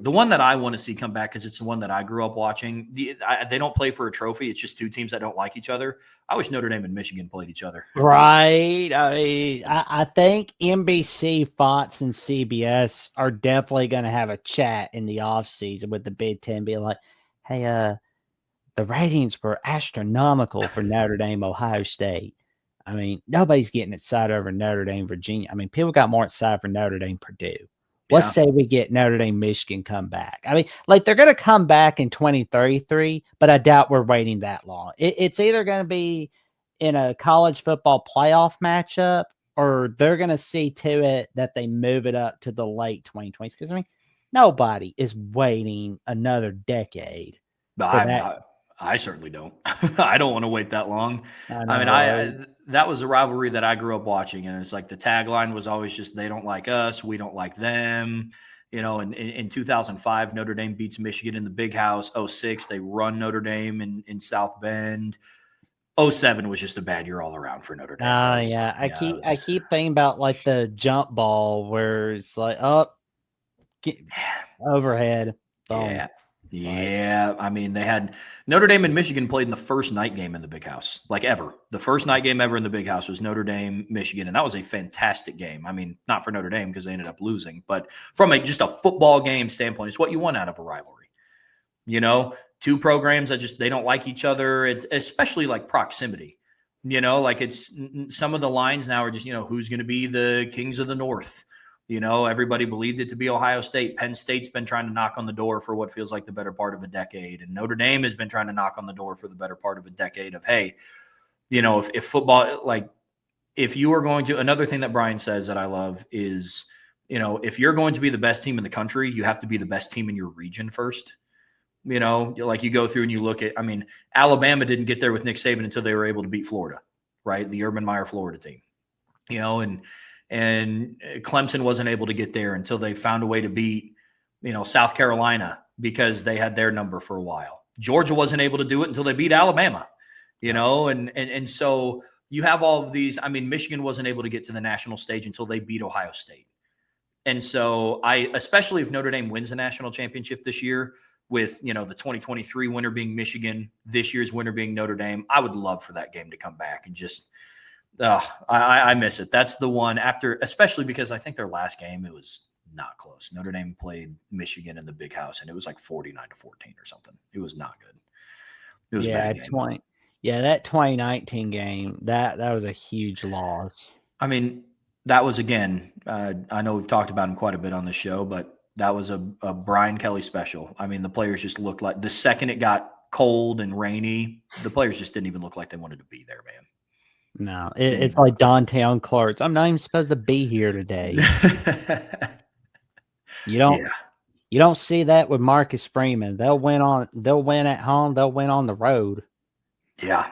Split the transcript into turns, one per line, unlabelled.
The one that I want to see come back, because it's the one that I grew up watching. They don't play for a trophy. It's just two teams that don't like each other. I wish Notre Dame and Michigan played each other.
Right. I mean, I think NBC, Fox, and CBS are definitely going to have a chat in the offseason with the Big Ten, being like, hey, the ratings were astronomical for Notre Dame, Ohio State. I mean, nobody's getting excited over Notre Dame, Virginia. I mean, people got more excited for Notre Dame, Purdue. Let's
Yeah.
say we get Notre Dame, Michigan come back. I mean, like they're going to come back in 2033, but I doubt we're waiting that long. It's either going to be in a college football playoff matchup, or they're going to see to it that they move it up to the late 2020s. Because, I mean, nobody is waiting another decade for that.
I certainly don't. I don't want to wait that long.
I
I
know,
mean,
right?
that was a rivalry that I grew up watching, and it's like the tagline was always just "They don't like us, we don't like them." In 2005, Notre Dame beats Michigan in the Big House. 06, they run Notre Dame in South Bend. 07 was just a bad year all around for Notre Dame.
Yeah. I keep thinking about like the jump ball where it's like overhead, boom.
Yeah. Yeah. I mean, they had Notre Dame and Michigan played in the first night game in the Big House, like ever. The first night game ever in the Big House was Notre Dame, Michigan. And that was a fantastic game. I mean, not for Notre Dame because they ended up losing, but from just a football game standpoint, it's what you want out of a rivalry. Two programs that just, they don't like each other. It's especially like proximity, like it's some of the lines now are just, who's going to be the Kings of the North. Everybody believed it to be Ohio State. Penn State's been trying to knock on the door for what feels like the better part of a decade. And Notre Dame has been trying to knock on the door for the better part of a decade of, hey, if football, like if you are going to, another thing that Brian says that I love is, if you're going to be the best team in the country, you have to be the best team in your region first. Like you go through and you look at, I mean, Alabama didn't get there with Nick Saban until they were able to beat Florida, right? The Urban Meyer Florida team, and Clemson wasn't able to get there until they found a way to beat, South Carolina because they had their number for a while. Georgia wasn't able to do it until they beat Alabama, and so you have all of these. I mean, Michigan wasn't able to get to the national stage until they beat Ohio State. And so especially if Notre Dame wins the national championship this year with, the 2023 winner being Michigan, this year's winner being Notre Dame, I would love for that game to come back and just, I miss it. That's the one after, especially because I think their last game, it was not close. Notre Dame played Michigan in the Big House, and it was like 49-14 or something. It was not good. It was a bad game.
That 2019 game, that was a huge loss.
I mean, that was, again, I know we've talked about him quite a bit on the show, but that was a Brian Kelly special. I mean, the players just looked like the second it got cold and rainy, the players just didn't even look like they wanted to be there, man.
No, it's like Downtown Clarks. I'm not even supposed to be here today. You don't see that with Marcus Freeman. They'll win at home. They'll win on the road.
Yeah.